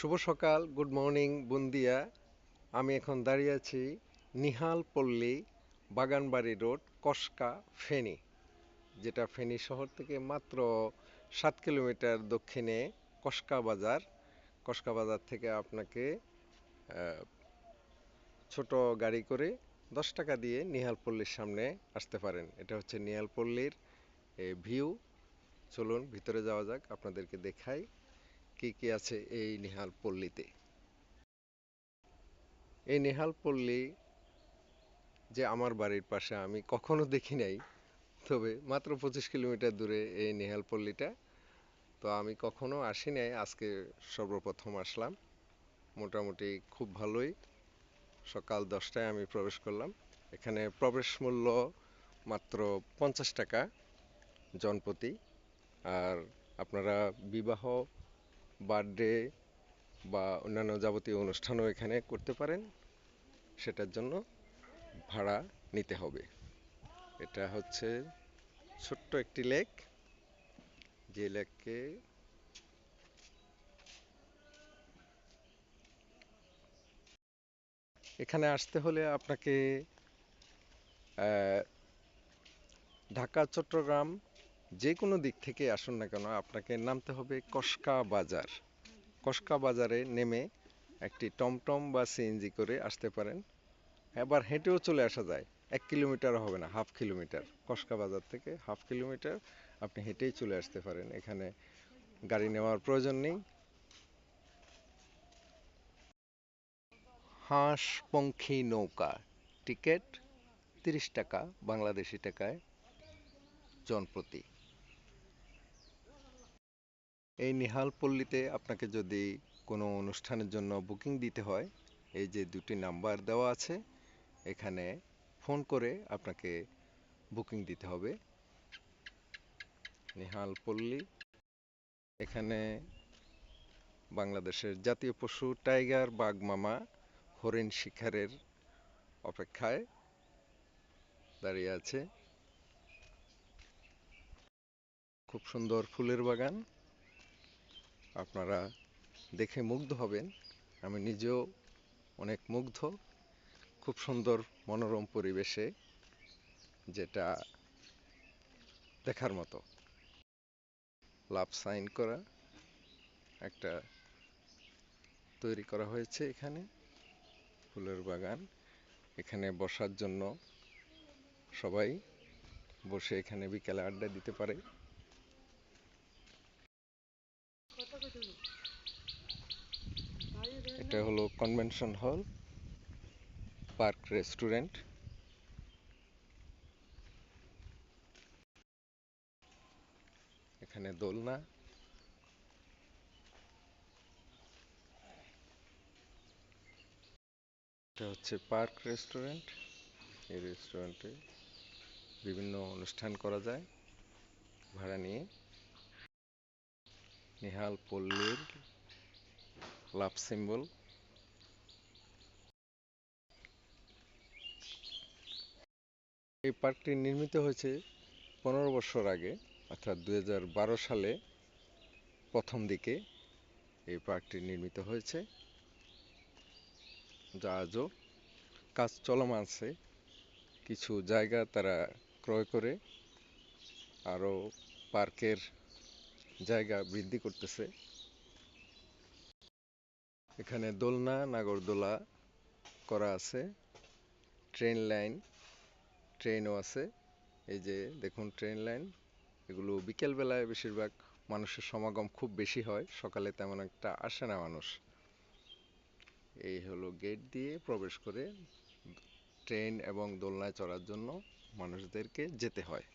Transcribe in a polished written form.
শুভ সকাল, good morning বন্দিয়া। আমি এখন দাঁড়িয়ে আছি নিহালপল্লী, বাগানবাড়ি রোড, কসকা, ফেনী। যেটা ফেনী শহর থেকে মাত্র 7 কিলোমিটার দক্ষিণে কসকা বাজার। কসকা বাজার থেকে আপনাকে আহ, ছোট গাড়ি করে 10 টাকা দিয়ে নিহালপল্লীর সামনে আসতে পারেন। এটা হচ্ছে নিহালপল্লীর ভিউ। চলুন ভিতরে যাওয়া যাক, আপনাদেরকে দেখাই কি কি আছে এই নিহালপল্লীতে। এই নেহালপল্লী যে আমার বাড়ির পাশে আমি কখনো দেখি নাই, তবে মাত্র 25 কিলোমিটার দূরে এই নেহালপল্লীটা। তো আমি কখনো আসি নাই, আজকে সর্বপ্রথম আসলাম। মোটামুটি খুব ভালোই। সকাল 10টায় আমি প্রবেশ করলাম। এখানে প্রবেশ মূল্য মাত্র 50 টাকা জনপ্রতি। আর আপনারা বিবাহ, বার্থডে বা অন্যান্য যাবতীয় অনুষ্ঠানও এখানে করতে পারেন, সেটার জন্য ভাড়া নিতে হবে। এটা হচ্ছে ছোট্ট একটি লেক, যে লেককে এখানে আসতে হলে আপনাকে ঢাকা, চট্টগ্রাম যে কোনো দিক থেকে আসুন না কেন, আপনাকে নামতে হবে কসকা বাজার। কসকা বাজারে নেমে একটি টমটম বা সিএনজি করে আসতে পারেন। আবার হেঁটেও চলে আসা যায়। 1 কিলোমিটার হবে না, হাফ কিলোমিটার। কসকা বাজার থেকে হাফ কিলোমিটার আপনি হেঁটেই চলে আসতে পারেন। এখানে গাড়ি নেওয়ার প্রয়োজন নেই। হাঁসপঙ্খী নৌকা, টিকিট 30 টাকা বাংলাদেশি টাকায় জনপ্রতি। এই নিহালপল্লীতে আপনাকে যদি কোনো অনুষ্ঠানের জন্য বুকিং দিতে হয়, এই যে দুটি নাম্বার দেওয়া আছে, এখানে ফোন করে আপনাকে বুকিং দিতে হবে। নিহালপল্লী, এখানে বাংলাদেশের জাতীয় পশু টাইগার, বাঘ মামা হরিণ শিকারের অপেক্ষায় দাঁড়িয়ে আছে। খুব সুন্দর ফুলের বাগান, আপনারা দেখে মুগ্ধ হবেন। আমি নিজেও অনেক মুগ্ধ। খুব সুন্দর মনোরম পরিবেশে, যেটা দেখার মতো। লাভ সাইন করা একটা তৈরি করা হয়েছে এখানে, ফুলের বাগান। এখানে বসার জন্য সবাই বসে এখানে বিকেলে আড্ডা দিতে পারে। এটা হলো কনভেনশন হল, পার্ক, রেস্টুরেন্ট। এখানে দোলনা। এটা হচ্ছে পার্ক রেস্টুরেন্ট। এই রেস্টুরেন্টে বিভিন্ন অনুষ্ঠান করা যায় ভাড়া নিয়ে। নিহালপল্লীর লাভ সিম্বল। এই পার্কটি নির্মিত হয়েছে 15 বছর আগে, অর্থাৎ 2012 সালে প্রথম দিকে এই পার্কটি নির্মিত হয়েছে, যা আজও কাজ চলমান আছে। কিছু জায়গা তারা ক্রয় করে আরও পার্কের জায়গা বৃদ্ধি করতেছে। এখানে দোলনা, নাগরদোলা করা আছে, ট্রেন লাইন, ট্রেনও আছে। এই যে দেখুন ট্রেন লাইন। এগুলো বিকেল বেলায় বেশিরভাগ মানুষের সমাগম খুব বেশি হয়, সকালে তেমন একটা আসে না মানুষ। এই হলো গেট দিয়ে প্রবেশ করে ট্রেন এবং দোলনায় চড়ার জন্য মানুষদেরকে যেতে হয়।